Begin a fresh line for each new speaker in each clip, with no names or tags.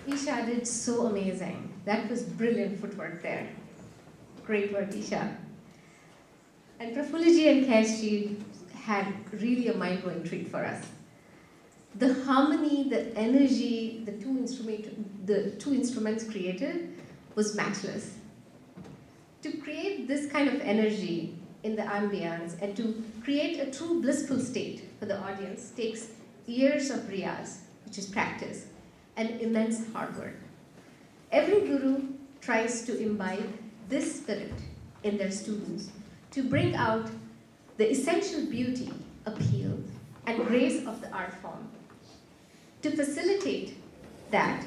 Esha did so amazing. That was brilliant footwork there. Great work, Esha. And Prafuliji and Keshji had really a mind-blowing treat for us. The harmony, the energy, the two instruments created was matchless. To create this kind of energy in the ambience and to create a true blissful state for the audience takes years of riyaz, which is practice, and immense hard work. Every guru tries to imbibe this spirit in their students to bring out the essential beauty, appeal, and grace of the art form. To facilitate that,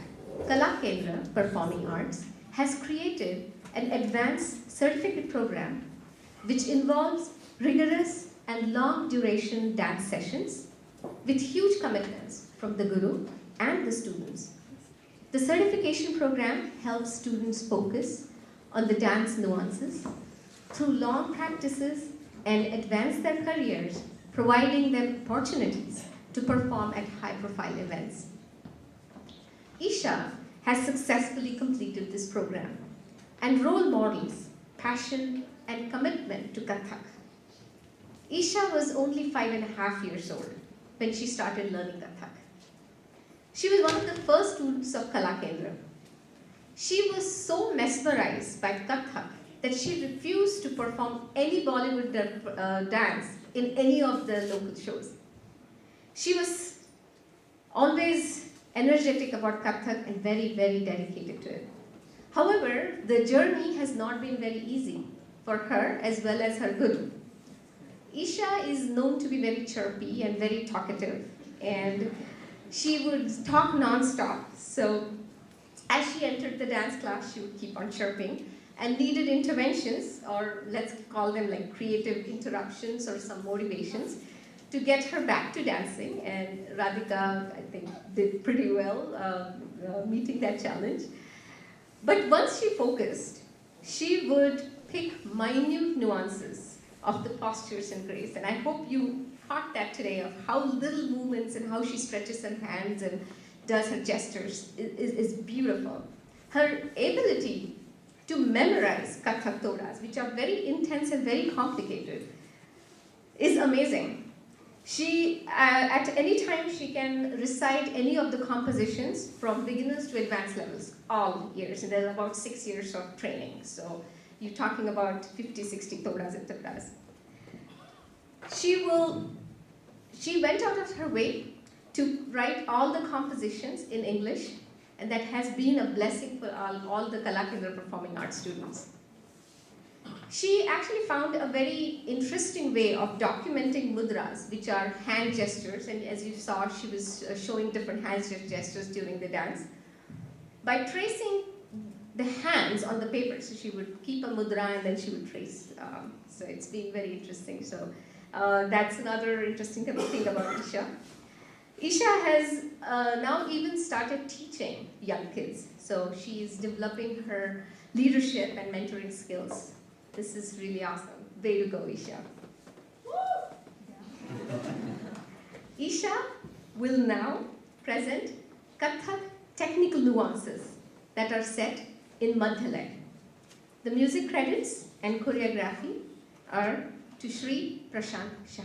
Kala Kendra Performing Arts has created an advanced certificate program which involves rigorous and long duration dance sessions with huge commitments from the guru and the students. The certification program helps students focus on the dance nuances through long practices and advance their careers, providing them opportunities to perform at high-profile events. Esha has successfully completed this program and role models passion and commitment to Kathak. Esha was only 5.5 years old when she started learning Kathak. She was one of the first students of Kala Kendra. She was so mesmerized by Kathak that she refused to perform any Bollywood dance in any of the local shows. She was always energetic about Kathak and very, very dedicated to it. However, the journey has not been very easy for her as well as her guru. Esha is known to be very chirpy and very talkative, and she would talk non-stop. So as she entered the dance class, she would keep on chirping and needed interventions, or let's call them like creative interruptions or some motivations, to get her back to dancing. And Radhika, I think, did pretty well meeting that challenge. But once she focused, she would pick minute nuances of the postures and grace. And I hope you caught that today, of how little movements and how she stretches her hands and does her gestures is beautiful. Her ability to memorize Kathak todas, which are very intense and very complicated, is amazing. She, at any time, she can recite any of the compositions from beginners to advanced levels, all years, and there's about 6 years of training. So you're talking about 50, 60 todas and todas. She went out of her way to write all the compositions in English, and that has been a blessing for all the Kala Kendra Performing Arts students. She actually found a very interesting way of documenting mudras, which are hand gestures, and as you saw, she was showing different hand gestures during the dance. By tracing the hands on the paper, so she would keep a mudra and then she would trace. So it's been very interesting. So that's another interesting thing about Esha. Esha has now even started teaching young kids. So she's developing her leadership and mentoring skills. This is really awesome. Way to go, Esha. Esha will now present Kathak Technical Nuances that are set in Madhya. The music credits and choreography are to Shri Prashant Shah.